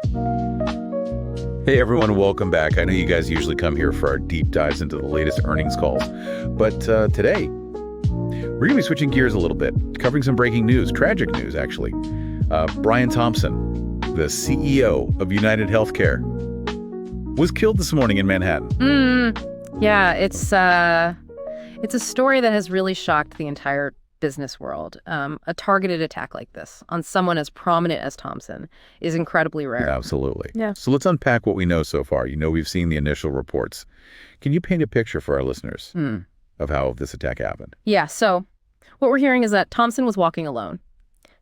Hey everyone, welcome back. I know you guys usually come here for our deep dives into the latest earnings calls, but today we're going to be switching gears a little bit, covering some breaking news, tragic news actually. Brian Thompson, the CEO of UnitedHealthcare, was killed this morning in Manhattan. Yeah, it's a story that has really shocked the entire business world. A targeted attack like this on someone as prominent as Thompson is incredibly rare. Absolutely. Yeah. So let's unpack what we know so far. We've seen the initial reports. Can you paint a picture for our listeners of how this attack happened? Yeah, so what we're hearing is that Thompson was walking alone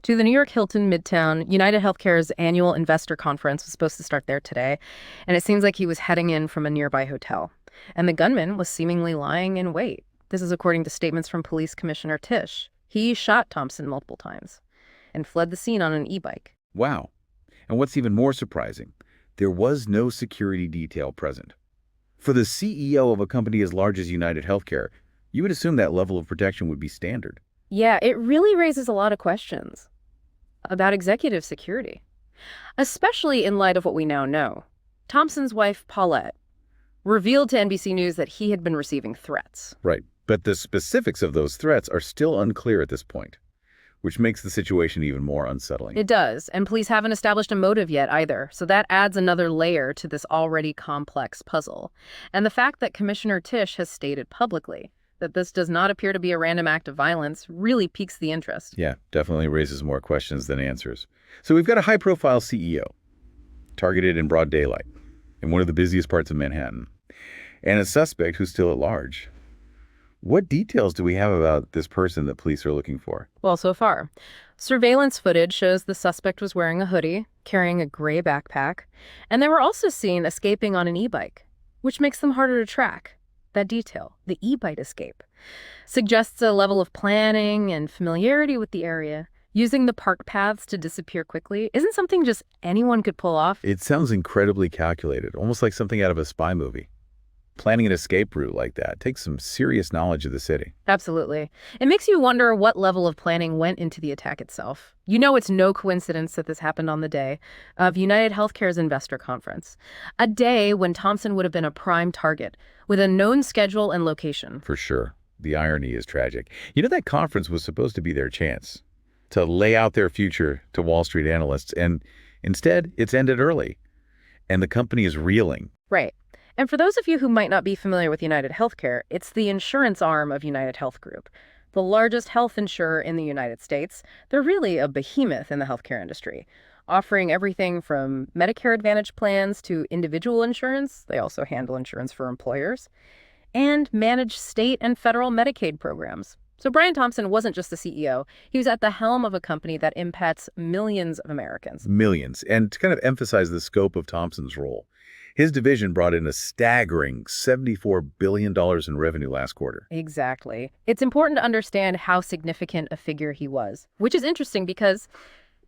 to the New York Hilton Midtown. UnitedHealthcare's annual investor conference was supposed to start there today, and it seems like he was heading in from a nearby hotel. And the gunman was seemingly lying in wait. This is according to statements from Police Commissioner Tisch. He shot Thompson multiple times and fled the scene on an e-bike. Wow. And what's even more surprising, there was no security detail present. For the CEO of a company as large as UnitedHealthcare, you would assume that level of protection would be standard. Yeah, it really raises a lot of questions about executive security, especially in light of what we now know. Thompson's wife, Paulette, revealed to NBC News that he had been receiving threats. Right. But the specifics of those threats are still unclear at this point, which makes the situation even more unsettling. It does, and police haven't established a motive yet either, so that adds another layer to this already complex puzzle. And the fact that Commissioner Tisch has stated publicly that this does not appear to be a random act of violence really piques the interest. Yeah, definitely raises more questions than answers. So we've got a high-profile CEO, targeted in broad daylight, in one of the busiest parts of Manhattan, and a suspect who's still at large. What details do we have about this person that police are looking for? Well, so far, surveillance footage shows the suspect was wearing a hoodie, carrying a gray backpack, and they were also seen escaping on an e-bike, which makes them harder to track. That detail, the e-bike escape, suggests a level of planning and familiarity with the area. Using the park paths to disappear quickly isn't something just anyone could pull off. It sounds incredibly calculated, almost like something out of a spy movie. Planning an escape route like that takes some serious knowledge of the city. Absolutely. It makes you wonder what level of planning went into the attack itself. It's no coincidence that this happened on the day of UnitedHealthcare's investor conference, a day when Thompson would have been a prime target with a known schedule and location. For sure. The irony is tragic. That conference was supposed to be their chance to lay out their future to Wall Street analysts, and instead, it's ended early, and the company is reeling. Right. And for those of you who might not be familiar with UnitedHealthcare, it's the insurance arm of UnitedHealth Group, the largest health insurer in the United States. They're really a behemoth in the healthcare industry, offering everything from Medicare Advantage plans to individual insurance. They also handle insurance for employers and manage state and federal Medicaid programs. So Brian Thompson wasn't just the CEO. He was at the helm of a company that impacts millions of Americans. Millions. And to kind of emphasize the scope of Thompson's role, his division brought in a staggering $74 billion in revenue last quarter. Exactly. It's important to understand how significant a figure he was, which is interesting because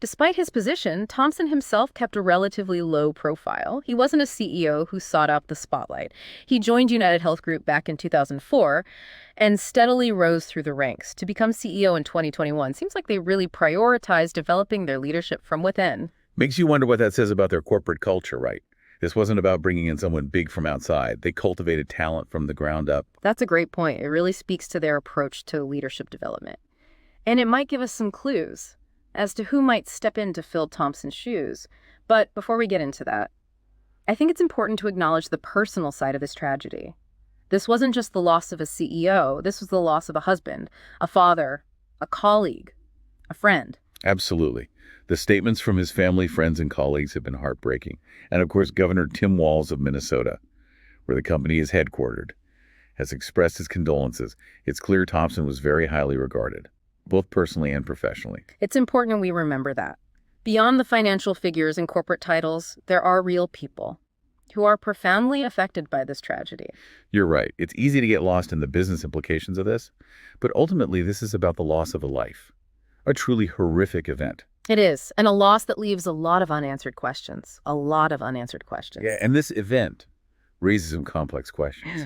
despite his position, Thompson himself kept a relatively low profile. He wasn't a CEO who sought out the spotlight. He joined UnitedHealth Group back in 2004 and steadily rose through the ranks. To become CEO in 2021 seems like they really prioritized developing their leadership from within. Makes you wonder what that says about their corporate culture, right? This wasn't about bringing in someone big from outside. They cultivated talent from the ground up. That's a great point. It really speaks to their approach to leadership development. And it might give us some clues as to who might step in to fill Thompson's shoes. But before we get into that, I think it's important to acknowledge the personal side of this tragedy. This wasn't just the loss of a CEO. This was the loss of a husband, a father, a colleague, a friend. Absolutely. The statements from his family, friends, and colleagues have been heartbreaking. And of course, Governor Tim Walz of Minnesota, where the company is headquartered, has expressed his condolences. It's clear Thompson was very highly regarded, both personally and professionally. It's important we remember that. Beyond the financial figures and corporate titles, there are real people who are profoundly affected by this tragedy. You're right. It's easy to get lost in the business implications of this, but ultimately this is about the loss of a life, a truly horrific event. It is, and a loss that leaves a lot of unanswered questions. A lot of unanswered questions. Yeah, and this event raises some complex questions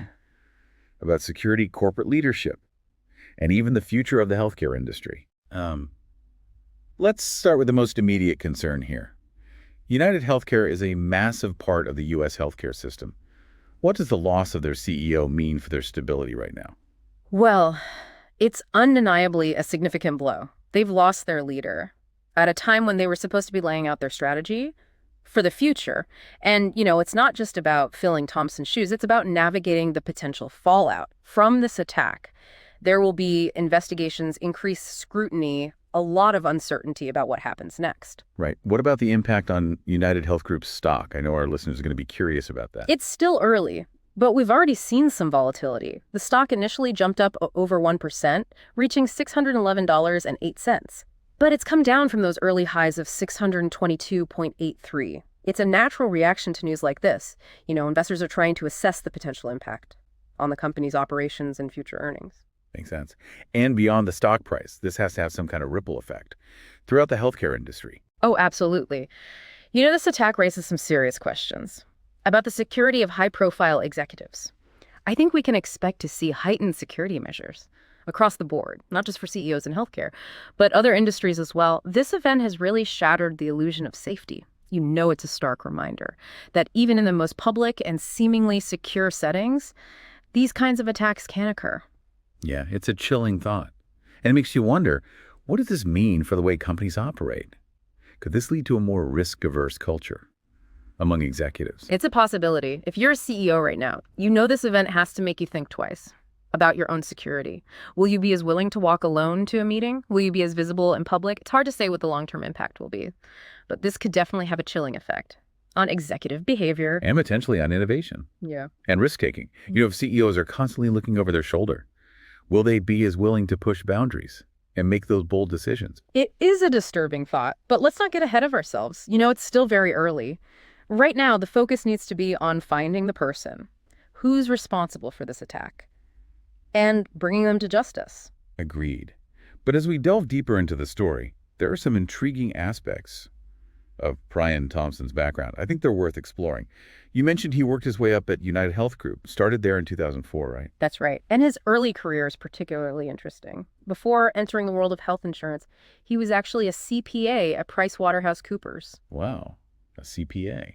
about security, corporate leadership, and even the future of the healthcare industry. Let's start with the most immediate concern here. UnitedHealthcare is a massive part of the U.S. healthcare system. What does the loss of their CEO mean for their stability right now? Well, it's undeniably a significant blow. They've lost their leader at a time when they were supposed to be laying out their strategy for the future. And, it's not just about filling Thompson's shoes, it's about navigating the potential fallout from this attack. There will be investigations, increased scrutiny, a lot of uncertainty about what happens next. Right. What about the impact on UnitedHealth Group's stock? I know our listeners are going to be curious about that. It's still early, but we've already seen some volatility. The stock initially jumped up over 1%, reaching $611.08. But it's come down from those early highs of 622.83. It's a natural reaction to news like this. Investors are trying to assess the potential impact on the company's operations and future earnings. Makes sense. And beyond the stock price, this has to have some kind of ripple effect throughout the healthcare industry. Oh, absolutely. This attack raises some serious questions about the security of high-profile executives. I think we can expect to see heightened security measures across the board, not just for CEOs in healthcare, but other industries as well. This event has really shattered the illusion of safety. It's a stark reminder that even in the most public and seemingly secure settings, these kinds of attacks can occur. Yeah, it's a chilling thought. And it makes you wonder, what does this mean for the way companies operate? Could this lead to a more risk-averse culture among executives? It's a possibility. If you're a CEO right now, this event has to make you think twice about your own security. Will you be as willing to walk alone to a meeting? Will you be as visible in public? It's hard to say what the long-term impact will be, but this could definitely have a chilling effect on executive behavior. And potentially on innovation. Yeah. And risk-taking. If CEOs are constantly looking over their shoulder, will they be as willing to push boundaries and make those bold decisions? It is a disturbing thought, but let's not get ahead of ourselves. It's still very early. Right now, the focus needs to be on finding the person who's responsible for this attack and bringing them to justice. Agreed. But as we delve deeper into the story, there are some intriguing aspects of Brian Thompson's background. I think they're worth exploring. You mentioned he worked his way up at UnitedHealth Group, started there in 2004, right? That's right. And his early career is particularly interesting. Before entering the world of health insurance, he was actually a CPA at PricewaterhouseCoopers. Wow, a CPA.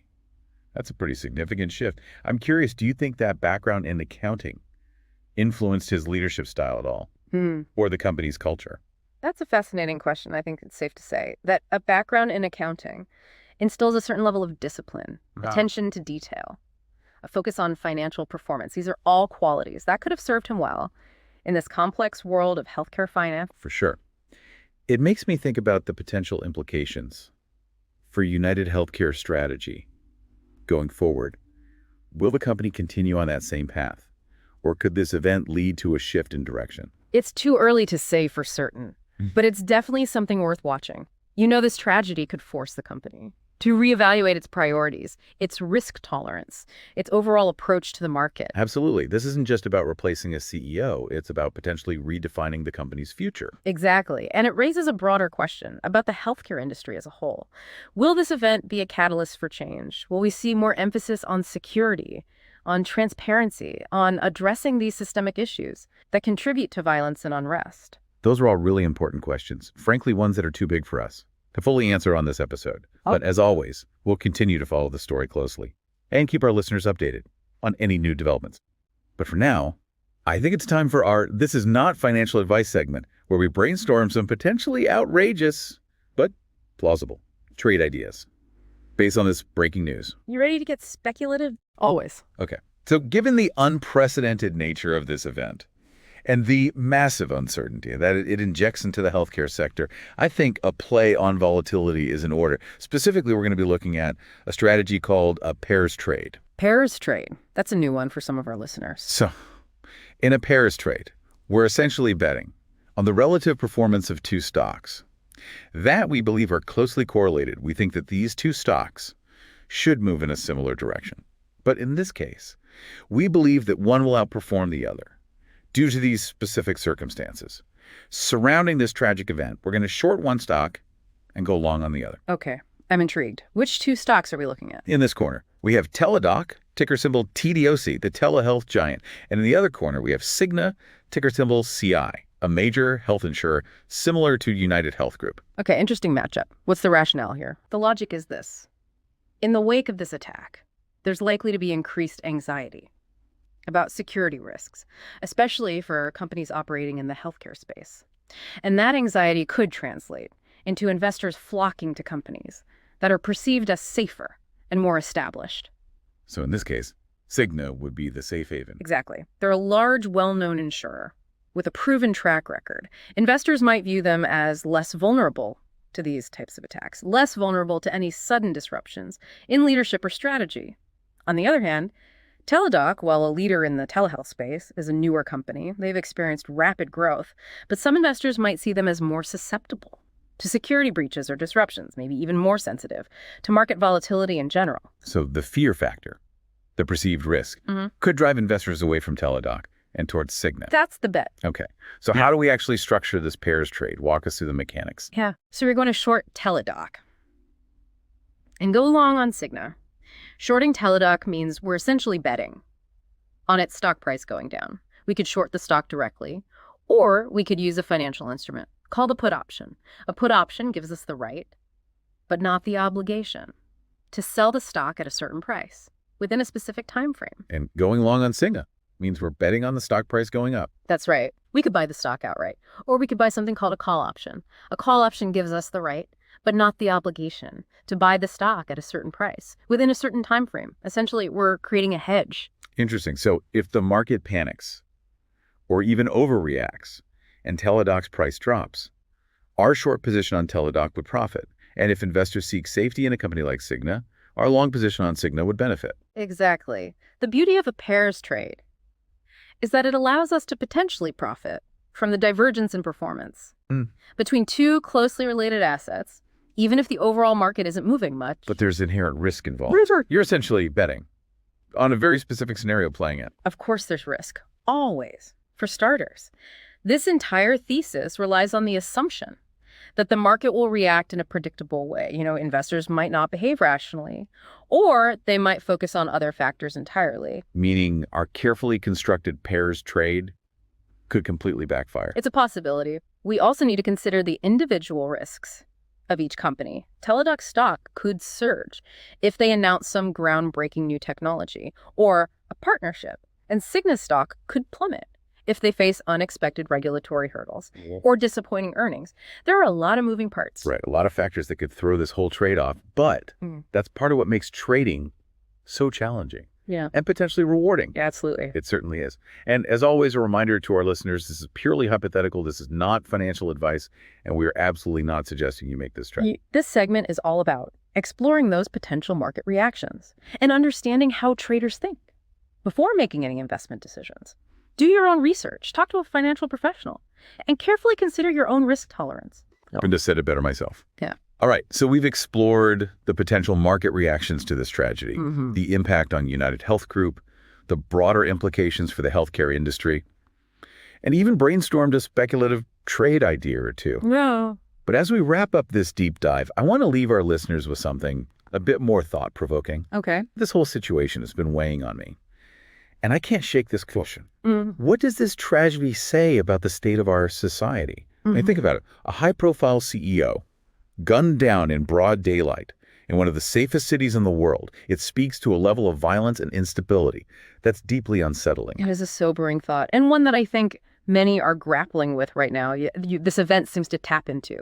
That's a pretty significant shift. I'm curious, do you think that background in accounting influenced his leadership style at all? Or the company's culture? That's a fascinating question. I think it's safe to say that a background in accounting instills a certain level of discipline, attention to detail, a focus on financial performance. These are all qualities that could have served him well in this complex world of healthcare finance. For sure. It makes me think about the potential implications for UnitedHealthcare's strategy going forward. Will the company continue on that same path? Or could this event lead to a shift in direction? It's too early to say for certain, but it's definitely something worth watching. This tragedy could force the company to reevaluate its priorities, its risk tolerance, its overall approach to the market. Absolutely. This isn't just about replacing a CEO. It's about potentially redefining the company's future. Exactly. And it raises a broader question about the healthcare industry as a whole. Will this event be a catalyst for change? Will we see more emphasis on security, on transparency, on addressing these systemic issues that contribute to violence and unrest? Those are all really important questions, frankly, ones that are too big for us to fully answer on this episode. But as always, we'll continue to follow the story closely and keep our listeners updated on any new developments. But for now, I think it's time for our This Is Not Financial Advice segment, where we brainstorm some potentially outrageous, but plausible, trade ideas based on this breaking news. You ready to get speculative? Always. Okay. So given the unprecedented nature of this event and the massive uncertainty that it injects into the healthcare sector, I think a play on volatility is in order. Specifically, we're going to be looking at a strategy called a pairs trade. Pairs trade. That's a new one for some of our listeners. So, in a pairs trade, we're essentially betting on the relative performance of two stocks that we believe are closely correlated. We think that these two stocks should move in a similar direction. But in this case, we believe that one will outperform the other due to these specific circumstances. Surrounding this tragic event, we're going to short one stock and go long on the other. Okay, I'm intrigued. Which two stocks are we looking at? In this corner, we have Teladoc, ticker symbol TDOC, the telehealth giant. And in the other corner, we have Cigna, ticker symbol CI, a major health insurer similar to UnitedHealth Group. Okay, interesting matchup. What's the rationale here? The logic is this. In the wake of this attack, there's likely to be increased anxiety about security risks, especially for companies operating in the healthcare space. And that anxiety could translate into investors flocking to companies that are perceived as safer and more established. So in this case, Cigna would be the safe haven. Exactly. They're a large, well-known insurer with a proven track record. Investors might view them as less vulnerable to these types of attacks, less vulnerable to any sudden disruptions in leadership or strategy. On the other hand, Teladoc, while a leader in the telehealth space, is a newer company. They've experienced rapid growth, but some investors might see them as more susceptible to security breaches or disruptions, maybe even more sensitive to market volatility in general. So the fear factor, the perceived risk, could drive investors away from Teladoc and towards Cigna. That's the bet. Okay. So how do we actually structure this pairs trade? Walk us through the mechanics. Yeah. So we're going to short Teladoc and go long on Cigna. Shorting Teladoc means we're essentially betting on its stock price going down. We could short the stock directly, or we could use a financial instrument called a put option. A put option gives us the right, but not the obligation, to sell the stock at a certain price within a specific time frame. And going long on Cigna means we're betting on the stock price going up. That's right. We could buy the stock outright, or we could buy something called a call option. A call option gives us the right, but not the obligation, to buy the stock at a certain price within a certain time frame. Essentially, we're creating a hedge. Interesting. So if the market panics or even overreacts and Teladoc's price drops, our short position on Teladoc would profit. And if investors seek safety in a company like Cigna, our long position on Cigna would benefit. Exactly. The beauty of a pairs trade is that it allows us to potentially profit from the divergence in performance between two closely related assets, even if the overall market isn't moving much. But there's inherent risk involved. You're essentially betting on a very specific scenario playing it. Of course there's risk. Always. For starters, this entire thesis relies on the assumption that the market will react in a predictable way. Investors might not behave rationally, or they might focus on other factors entirely. Meaning our carefully constructed pairs trade could completely backfire. It's a possibility. We also need to consider the individual risks of each company. Teladoc stock could surge if they announce some groundbreaking new technology or a partnership, and Cigna stock could plummet if they face unexpected regulatory hurdles or disappointing earnings. There are a lot of moving parts. Right, a lot of factors that could throw this whole trade off, but that's part of what makes trading so challenging. Yeah. And potentially rewarding. Yeah, absolutely. It certainly is. And as always, a reminder to our listeners, this is purely hypothetical. This is not financial advice, and we are absolutely not suggesting you make this trade. This segment is all about exploring those potential market reactions and understanding how traders think before making any investment decisions. Do your own research, talk to a financial professional, and carefully consider your own risk tolerance. Couldn't have said it better myself. Yeah. All right, so we've explored the potential market reactions to this tragedy, the impact on UnitedHealth Group, the broader implications for the healthcare industry, and even brainstormed a speculative trade idea or two. No. But as we wrap up this deep dive, I want to leave our listeners with something a bit more thought-provoking. Okay. This whole situation has been weighing on me, and I can't shake this question. What does this tragedy say about the state of our society? I mean, think about it. A high-profile CEO gunned down in broad daylight in one of the safest cities in the world. It speaks to a level of violence and instability that's deeply unsettling. It is a sobering thought, and one that I think many are grappling with right now. This event seems to tap into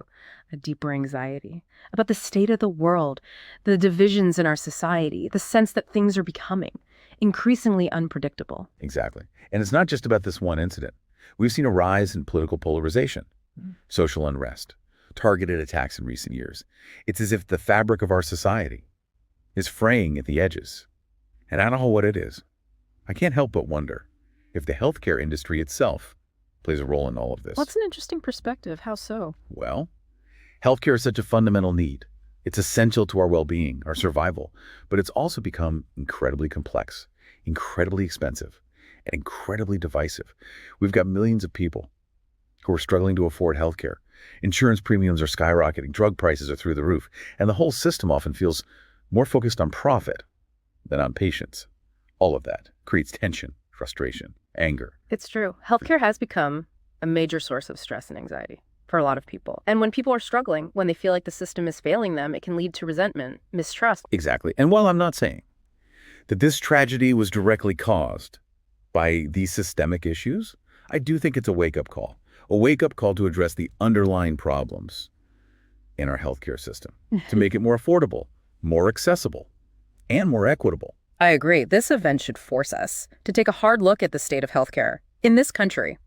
a deeper anxiety about the state of the world, the divisions in our society, the sense that things are becoming increasingly unpredictable. Exactly. And it's not just about this one incident. We've seen a rise in political polarization, social unrest, targeted attacks in recent years. It's as if the fabric of our society is fraying at the edges. And I don't know what it is. I can't help but wonder if the healthcare industry itself plays a role in all of this. Well, that's an interesting perspective. How so? Well, healthcare is such a fundamental need. It's essential to our well-being, our survival, but it's also become incredibly complex, incredibly expensive, and incredibly divisive. We've got millions of people who are struggling to afford healthcare. Insurance premiums are skyrocketing, drug prices are through the roof, and the whole system often feels more focused on profit than on patients. All of that creates tension, frustration, anger. It's true. Healthcare has become a major source of stress and anxiety. for a lot of people. And when people are struggling, when they feel like the system is failing them, it can lead to resentment, mistrust. Exactly. And while I'm not saying that this tragedy was directly caused by these systemic issues, I do think it's a wake-up call to address the underlying problems in our healthcare system, to make it more affordable, more accessible, and more equitable. I agree. This event should force us to take a hard look at the state of healthcare in this country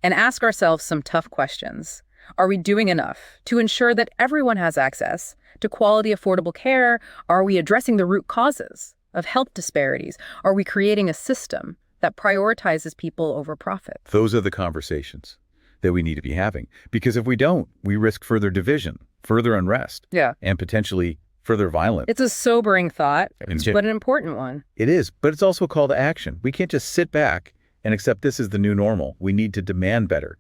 and ask ourselves some tough questions. Are we doing enough to ensure that everyone has access to quality, affordable care? Are we addressing the root causes of health disparities? Are we creating a system that prioritizes people over profit? Those are the conversations that we need to be having, because if we don't, we risk further division, further unrest, and potentially further violence. It's a sobering thought, but an important one. It is, but it's also a call to action. We can't just sit back and accept this is the new normal. We need to demand better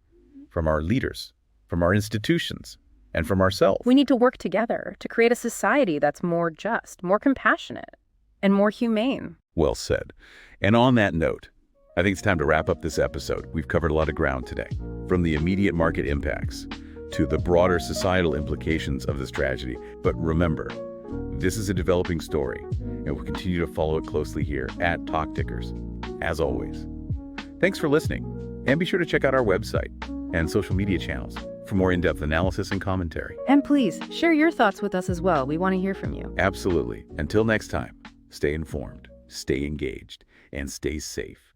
from our leaders, from our institutions, and from ourselves. We need to work together to create a society that's more just, more compassionate, and more humane. Well said. And on that note, I think it's time to wrap up this episode. We've covered a lot of ground today, from the immediate market impacts to the broader societal implications of this tragedy. But remember, this is a developing story, and we'll continue to follow it closely here at Talk Tickers, as always. Thanks for listening, and be sure to check out our website and social media channels for more in-depth analysis and commentary. And please, share your thoughts with us as well. We want to hear from you. Absolutely. Until next time, stay informed, stay engaged, and stay safe.